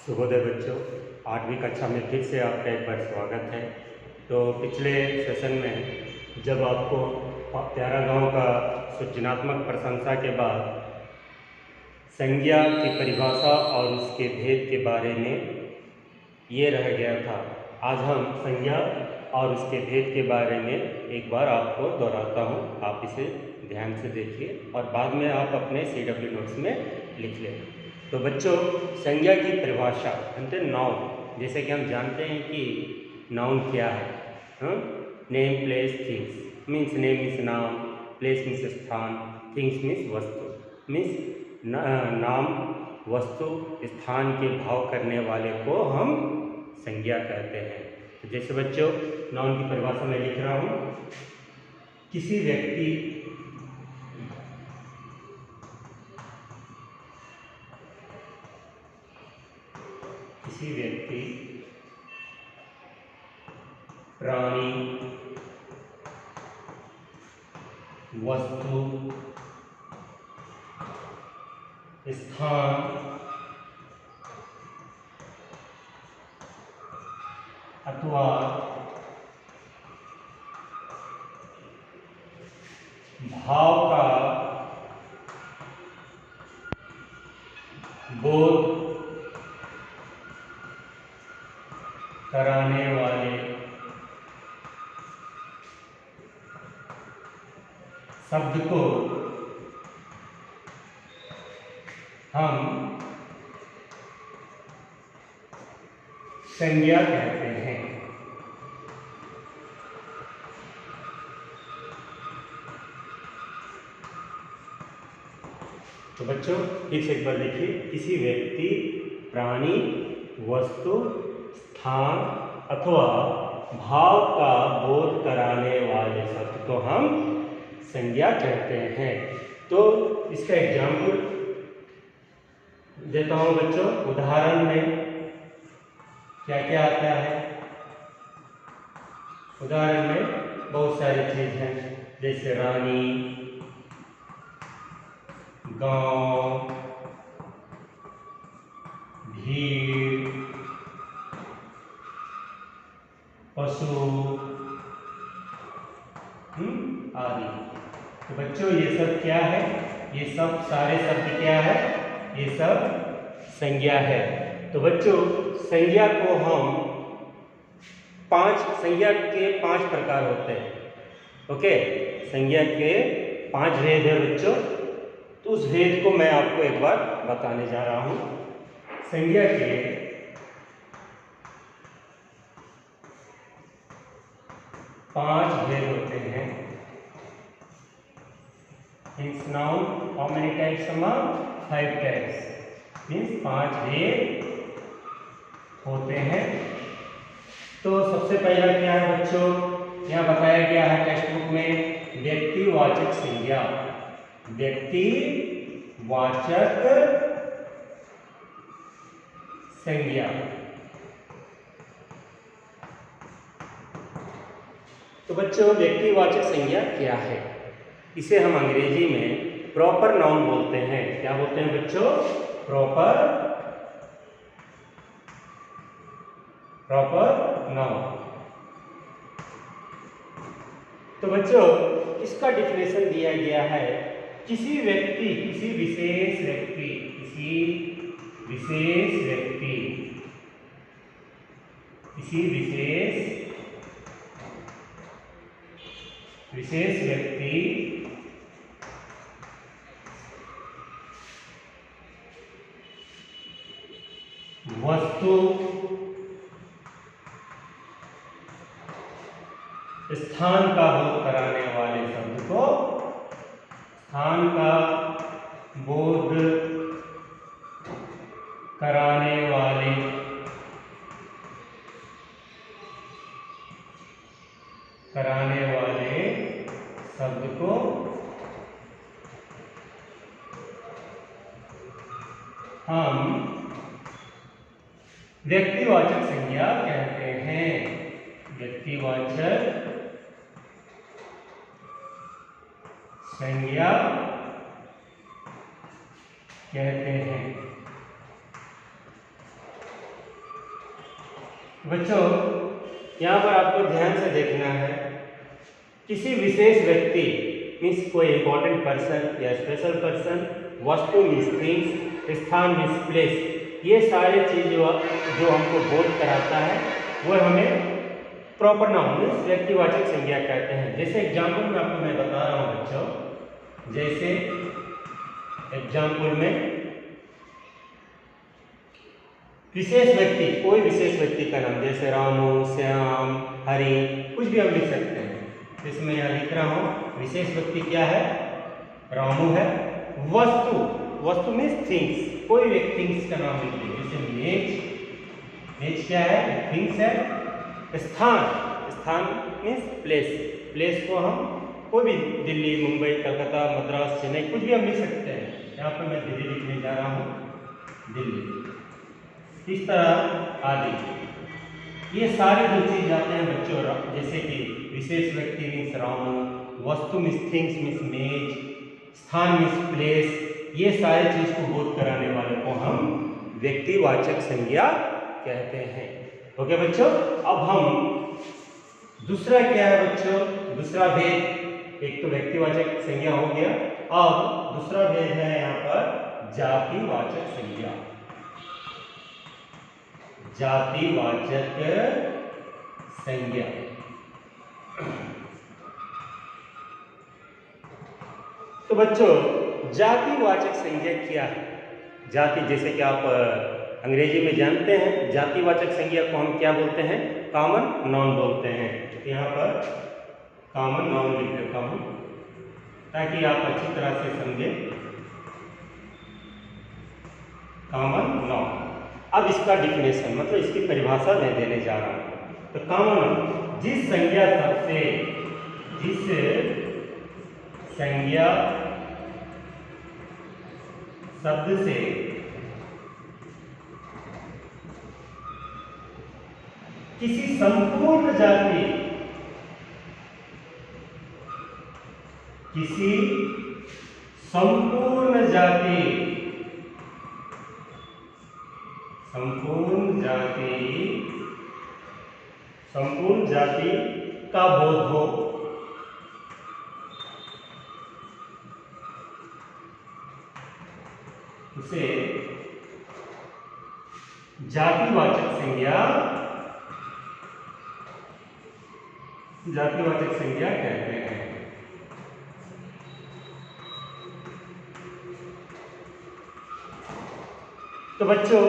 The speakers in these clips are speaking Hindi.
शुभोदय बच्चों, 8वीं कक्षा में फिर से आपका एक बार स्वागत है। तो पिछले सेशन में जब आपको प्यारा गांव का सृजनात्मक प्रशंसा के बाद संज्ञा की परिभाषा और उसके भेद के बारे में ये रह गया था। आज हम संज्ञा और उसके भेद के बारे में एक बार आपको दोहराता हूँ, आप इसे ध्यान से देखिए और बाद में आप अपने CW नोट्स में लिख लें। तो बच्चों, संज्ञा की परिभाषा अंत नाउन, जैसे कि हम जानते हैं कि नाउन क्या है। Name, place, things means name means नाम, प्लेस मीन्स स्थान, थिंग्स मीन्स वस्तु मीन्स नाम, वस्तु, स्थान के भाव करने वाले को हम संज्ञा कहते हैं। तो जैसे बच्चों, नाउन की परिभाषा में लिख रहा हूँ, किसी व्यक्ति प्राणी, वस्तु, स्थान अथवा भाव का बोध कराने वाले शब्द को हम संज्ञा कहते हैं। तो बच्चों, फिर से एक बार देखिए, किसी व्यक्ति, प्राणी, वस्तु, स्थान अथवा भाव का बोध कराने वाले शब्द को हम संज्ञा कहते हैं। तो इसका एग्जाम्पल देता हूं बच्चों। उदाहरण में क्या क्या आता है? उदाहरण में बहुत सारी चीज हैं, जैसे रानी, गांव, भीड़, पशु आदि। तो बच्चों, ये सब क्या है? ये सब सारे शब्द क्या है? ये सब संज्ञा है। तो बच्चों, संज्ञा को हम संज्ञा के 5 प्रकार होते हैं। ओके, संज्ञा के 5 भेद है बच्चों। तो उस भेद को मैं आपको एक बार बताने जा रहा हूं। संज्ञा के 5 भेद होते हैं। Means noun, how many types? 5 types means 5 भेद होते हैं। तो सबसे पहला क्या है बच्चों? यहाँ बताया गया है टेक्स्ट बुक में, व्यक्तिवाचक संज्ञा। व्यक्तिवाचक संज्ञा। तो बच्चों, व्यक्तिवाचक संज्ञा क्या है? इसे हम अंग्रेजी में प्रॉपर नाउन बोलते हैं। क्या बोलते हैं बच्चों? Proper noun. तो बच्चों, इसका डिफिनेशन दिया गया है, किसी विशेष व्यक्ति वस्तु, स्थान का बोध कराने वाले शब्द को स्थान का बोध कराने वाले शब्द को हम व्यक्तिवाचक संज्ञा कहते हैं। व्यक्तिवाचक संज्ञा कहते हैं। बच्चों, यहाँ पर आपको ध्यान से देखना है, किसी विशेष व्यक्ति मीन्स कोई इंपॉर्टेंट पर्सन या स्पेशल पर्सन, वस्तु मीन्स थिंग्स, स्थान मीन्स प्लेस, ये सारी चीज़ जो हमको बोध कराता है वो हमें प्रॉपर नाउन मीन्स व्यक्तिवाचक संज्ञा कहते हैं। जैसे एग्जाम्पल में आपको मैं बता रहा हूँ बच्चों, जैसे एग्जाम्पल में विशेष व्यक्ति, कोई विशेष व्यक्ति का नाम, जैसे रामू, श्याम, हरि, कुछ भी हम लिख सकते हैं। इसमें यहाँ लिख रहा हूँ विशेष व्यक्ति क्या है, रामू है। वस्तु, वस्तु मीन्स थिंग्स, कोई एक थिंग्स का नाम लिख लीजिए, जैसे मेज, मेज क्या है, थिंग्स है। स्थान, स्थान मीन्स प्लेस, प्लेस को हम कोई भी दिल्ली, मुंबई, कलकत्ता, मद्रास, चेन्नई, कुछ भी हम लिख सकते हैं। यहाँ पर मैं दिल्ली लिखने जा रहा हूँ, दिल्ली, इस तरह आदि। ये सारे जो चीज़ आते हैं बच्चों, जैसे कि विशेष व्यक्ति मीन्स राम, वस्तु मीन्स थिंग्स मीन्स मेज, स्थान मीन्स प्लेस, ये सारे चीज़ को बोध कराने वाले को हम व्यक्तिवाचक संज्ञा कहते हैं। ओके बच्चों, अब हम दूसरा क्या है बच्चों, दूसरा भेद, एक तो व्यक्तिवाचक संज्ञा हो गया, अब दूसरा भेद है यहाँ पर जातिवाचक संज्ञा। जातिवाचक संज्ञा, तो बच्चों जातिवाचक संज्ञा क्या है? जाति, जैसे कि आप अंग्रेजी में जानते हैं, जातिवाचक संज्ञा को हम क्या बोलते हैं, कॉमन नाउन बोलते हैं। यहाँ पर कॉमन नाउन लिख देता हूँ ताकि आप अच्छी तरह से समझें। कॉमन नाउन, अब इसका डिफिनेशन मतलब इसकी परिभाषा मैं देने जा रहा हूँ। तो कॉमन नाउन, जिस संज्ञा शब्द से किसी संपूर्ण जाति, किसी संपूर्ण जाति, संपूर्ण जाति का बोध हो, उसे जातिवाचक संज्ञा कहते हैं। तो बच्चों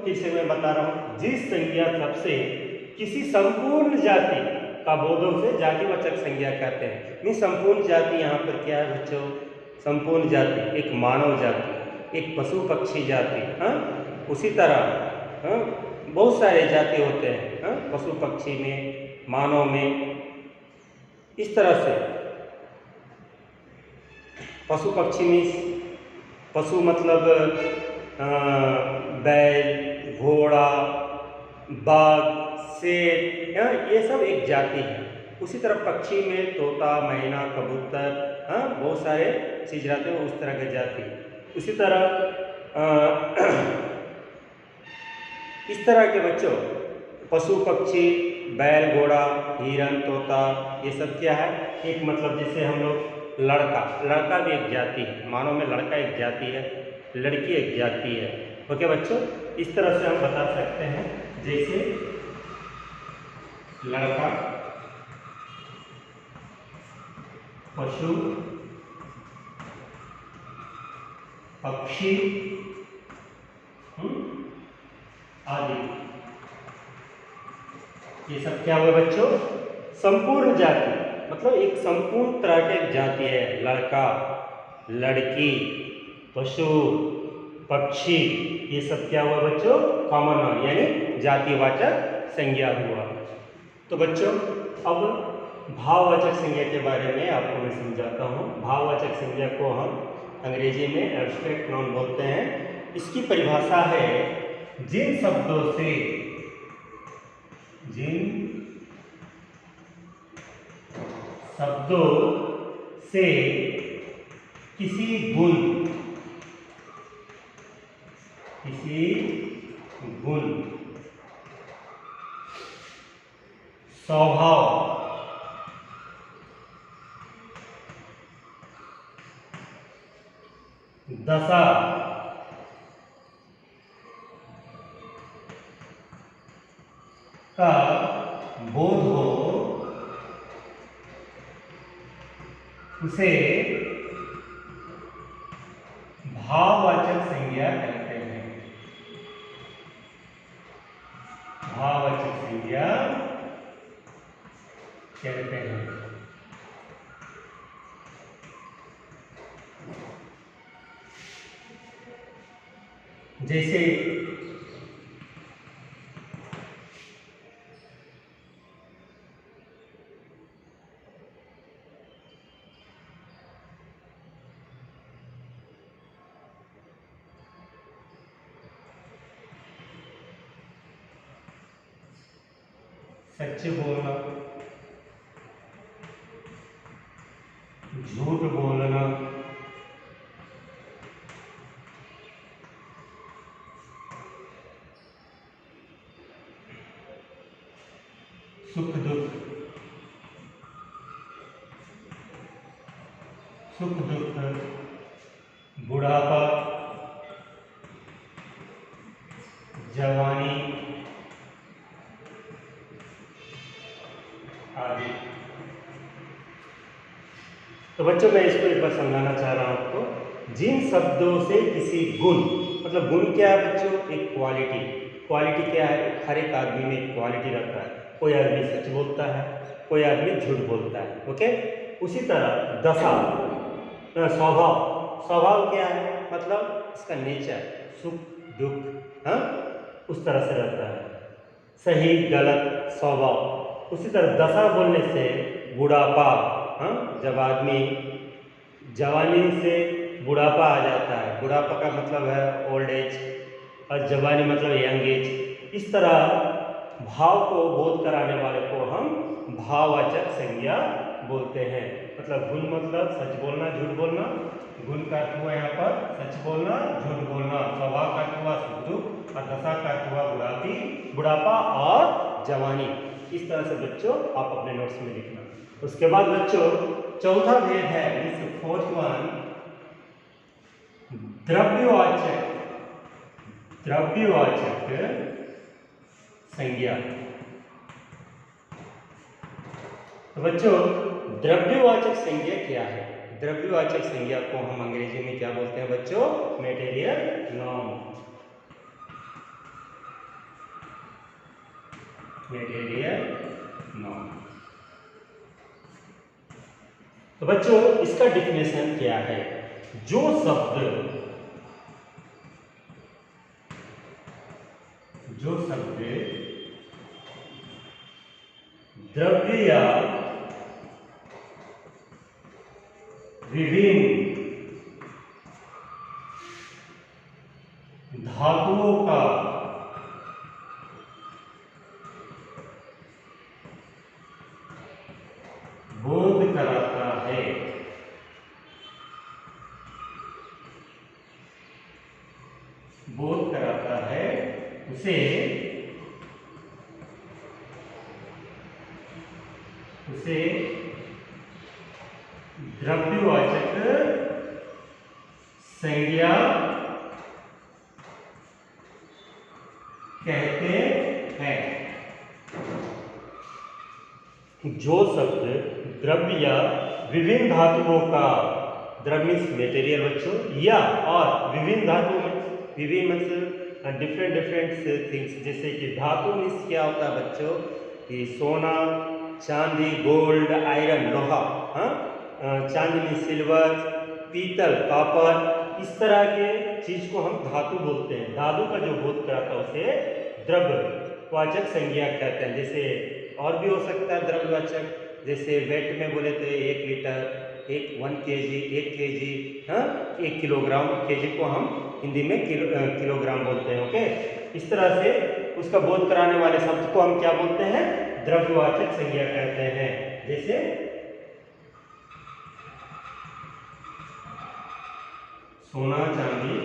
फिर से मैं बता रहा हूं, जिस संज्ञा सबसे किसी संपूर्ण जाति का बोधों से जातिवाचक संज्ञा कहते हैं। नहीं, संपूर्ण जाति यहाँ पर क्या है बच्चों, संपूर्ण जाति एक मानव जाति, एक पशु पक्षी जाति, हाँ, उसी तरह हाँ बहुत सारे जाति होते हैं, हाँ, पशु पक्षी में, मानव में, इस तरह से। पशु पक्षी में, पशु मतलब बैल, घोड़ा, बाघ, शेर, ये सब एक जाति है। उसी तरह पक्षी में तोता, मैना, कबूतर, हाँ बहुत सारे चीज रहते हैं, उस तरह के जाति। उसी तरह इस तरह के बच्चों पशु पक्षी, बैल, घोड़ा, हिरन, तोता, ये सब क्या है, एक मतलब जैसे हम लोग लड़का भी एक जाति है, मानव में लड़का एक जाति है, लड़की एक जाति है। ओके बच्चों, इस तरह से हम बता सकते हैं, जैसे लड़का, पशु, पक्षी आदि, ये सब क्या हुआ बच्चों, संपूर्ण जाति, मतलब एक संपूर्ण तरह के जाति है। लड़का, लड़की, पशु, पक्षी, ये सब क्या हुआ बच्चों, कॉमन नाउन यानी जातिवाचक संज्ञा हुआ। तो बच्चों अब भाववाचक संज्ञा के बारे में आपको मैं समझाता हूँ। भाववाचक संज्ञा को हम अंग्रेजी में एब्स्ट्रैक्ट नाउन बोलते हैं। इसकी परिभाषा है, जिन शब्दों से किसी गुण स्वभाव, दशा, का बोध हो उसे भाववाचक संज्ञा कहते हैं। भाववाचक संज्ञा कहते हैं। जैसे सच बोलना, झूठ बोलना, सुख दुख, बुढ़ापा, जवानी आदि। तो बच्चों मैं इसको एक बार समझाना चाह रहा हूं आपको। जिन शब्दों से किसी गुण, मतलब गुण क्या है बच्चों? एक क्वालिटी। क्वालिटी क्या है? हर एक आदमी में एक क्वालिटी रहता है। कोई आदमी सच बोलता है, कोई आदमी झूठ बोलता है। ओके। उसी तरह दशा, स्वभाव। स्वभाव क्या है? मतलब इसका नेचर, सुख दुख, हाँ, उस तरह से रहता है। सही गलत स्वभाव। उसी तरह दशा बोलने से बुढ़ापा, हाँ, जब आदमी जवानी से बुढ़ापा आ जाता है, बुढ़ापा का मतलब है ओल्ड एज, और जवानी मतलब यंग एज। इस तरह भाव को बोध कराने वाले को हम भाववाचक संज्ञा बोलते हैं। मतलब गुण मतलब सच बोलना झूठ बोलना, गुण का अर्थ हुआ यहाँ पर सच बोलना झूठ बोलना, स्वभाव का अर्थ हुआ सुख दुख, और दशा का अर्थ हुआ बुढ़ापा और जवानी। इस तरह से बच्चों आप अपने नोट्स में लिखना। उसके बाद बच्चों चौथा भेद है, इस फोर्थ वन, द्रव्यवाचक संज्ञा। तो बच्चों द्रव्यवाचक संज्ञा क्या है? द्रव्यवाचक संज्ञा को हम अंग्रेजी में क्या बोलते हैं बच्चों? Material norm. Material norm. तो बच्चों इसका डिफिनेशन क्या है? जो शब्द द्रव्य या विभिन्न धातुओं का बोध कराता है, उसे द्रव्यवाचक संज्ञा कहते हैं। जो शब्द द्रव्य या विभिन्न धातुओं का, द्रव्य मीन्स मेटेरियल बच्चों, या और विभिन्न धातुओं में, विभिन्न मतलब डिफरेंट थिंग्स, जैसे कि धातु मीन्स क्या होता है बच्चों? कि सोना, चांदी, गोल्ड, आयरन, लोहा, हाँ, चांदी मीन्स सिल्वर, पीतल, कॉपर, इस तरह के चीज को हम धातु बोलते हैं। धातु का जो बोध कराता है उसे द्रव्यवाचक संज्ञा कहते हैं। जैसे और भी हो सकता है द्रव्यवाचक, जैसे वेट में बोले तो 1 लीटर, 1 kg, 1 kg, हाँ, 1 किलोग्राम, केजी को हम हिंदी में किलोग्राम बोलते हैं। ओके। इस तरह से उसका बोध कराने वाले शब्द को हम क्या बोलते हैं? द्रव्यवाचक संज्ञा कहते हैं। जैसे सोना चांदी,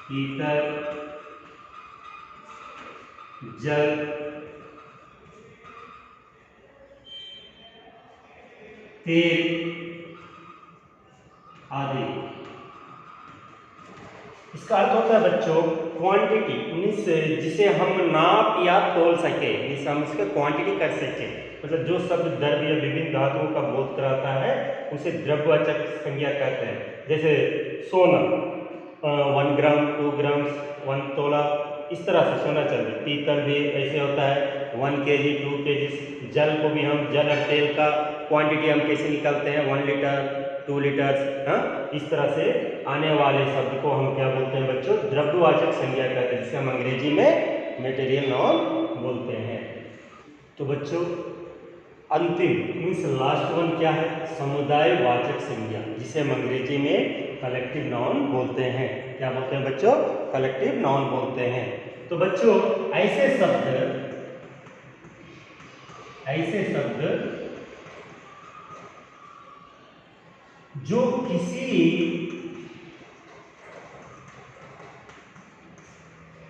पीतल, जल, तेल आदि। इसका अर्थ होता है बच्चों क्वांटिटी, मीन्स जिसे हम नाप या तोल सके, मीन्स हम इसका क्वांटिटी कर सके। मतलब जो शब्द द्रव्य या विभिन्न धातुओं का बोध कराता है उसे द्रव्यवाचक संज्ञा कहते हैं। जैसे सोना 1 ग्राम, 2 ग्राम, 1 तोला, इस तरह से सोना चांदी। पीतल भी ऐसे होता है 1 kg, 2 kg। जल को भी हम, जल और तेल का क्वांटिटी हम कैसे निकालते हैं, 1 लीटर, 2 लीटर्स। हाँ, इस तरह से आने वाले शब्द को हम क्या बोलते हैं बच्चों, द्रव्यवाचक संज्ञा कहते हैं, जिसे हम अंग्रेजी में मटेरियल नाउन बोलते हैं। तो बच्चों अंतिम मीन्स लास्ट वन क्या है, समुदायवाचक संज्ञा, जिसे हम अंग्रेजी में कलेक्टिव नाउन बोलते हैं। क्या बोलते हैं बच्चों, कलेक्टिव नाउन बोलते हैं। तो बच्चों ऐसे शब्द जो किसी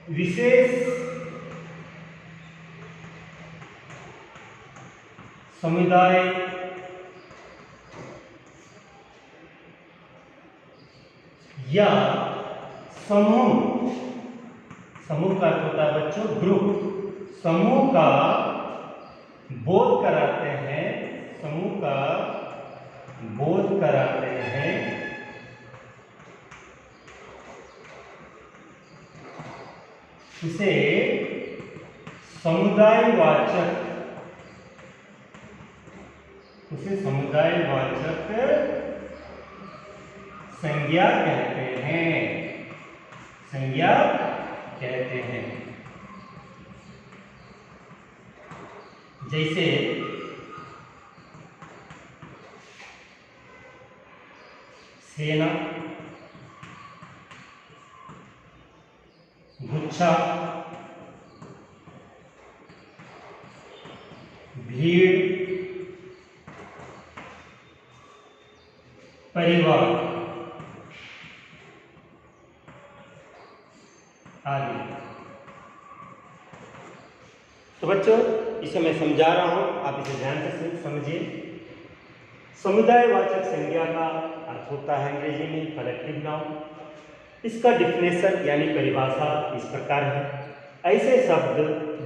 विशेष समुदाय या समूह का अर्थ होता है बच्चों ग्रुप, समूह का बोध कराते हैं, समूह का बोध कराते हैं, इसे समुदायवाचक संज्ञा कहते हैं, संज्ञा कहते हैं। जैसे सेना, गुच्छा, भीड़, परिवार आदि। तो बच्चों इसे मैं समझा रहा हूं, आप इसे ध्यान से समझिए। समुदायवाचक संज्ञा का अर्थ होता है अंग्रेजी में कलेक्टिव नाउन। इसका डिफिनेशन यानी परिभाषा इस प्रकार है, ऐसे शब्द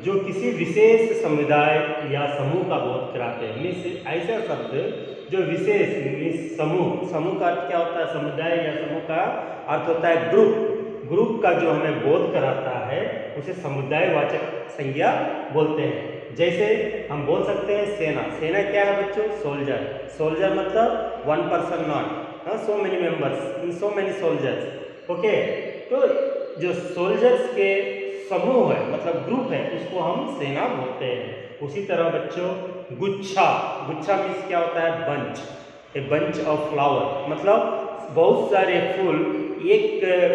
जो किसी विशेष समुदाय या समूह का बोध कराते हैं। मीन्स ऐसा शब्द जो विशेष, मीन्स समूह का अर्थ क्या होता है, समुदाय या समूह का अर्थ होता है ग्रुप का जो हमें बोध कराता है उसे समुदायवाचक संज्ञा बोलते हैं। जैसे हम बोल सकते हैं सेना क्या है बच्चों, सोल्जर मतलब 1 person not, so many members in so many soldiers. Okay, तो जो सोल्जर्स के समूह है मतलब ग्रुप है उसको हम सेना बोलते हैं। उसी तरह बच्चों गुच्छा मीन्स क्या होता है, bunch, a bunch of flower, मतलब बहुत सारे फूल एक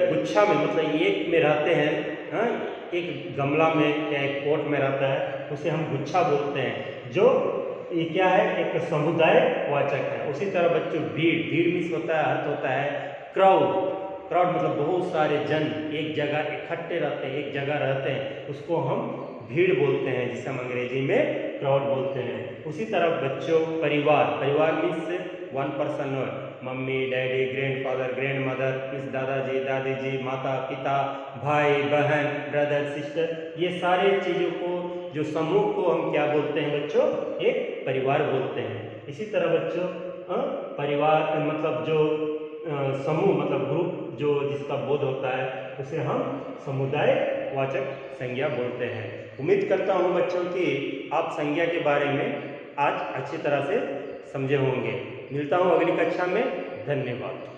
गुच्छा में, मतलब एक में रहते हैं, एक गमला में या एक पॉट में रहता है, उसे हम गुच्छा बोलते हैं, जो ये क्या है, एक समुदायवाचक है। उसी तरह बच्चों भीड़ मीन्स होता है, अर्थ होता है क्राउड मतलब बहुत सारे जन एक जगह इकट्ठे रहते हैं, एक जगह रहते हैं, उसको हम भीड़ बोलते हैं, जिसे हम अंग्रेजी में क्राउड बोलते हैं। उसी तरह बच्चों परिवार means 1 person, mummy, daddy, grandfather, grandmother, means दादाजी, दादी जी, माता पिता, भाई बहन, ब्रदर सिस्टर, ये सारे चीज़ों को, जो समूह को हम क्या बोलते हैं बच्चों, एक परिवार बोलते हैं। इसी तरह बच्चों परिवार मतलब जो समूह मतलब ग्रुप जो जिसका बोध होता है उसे हम समुदायवाचक संज्ञा बोलते हैं। उम्मीद करता हूँ बच्चों कि आप संज्ञा के बारे में आज अच्छी तरह से समझे होंगे। मिलता हूँ अगली कक्षा में, धन्यवाद।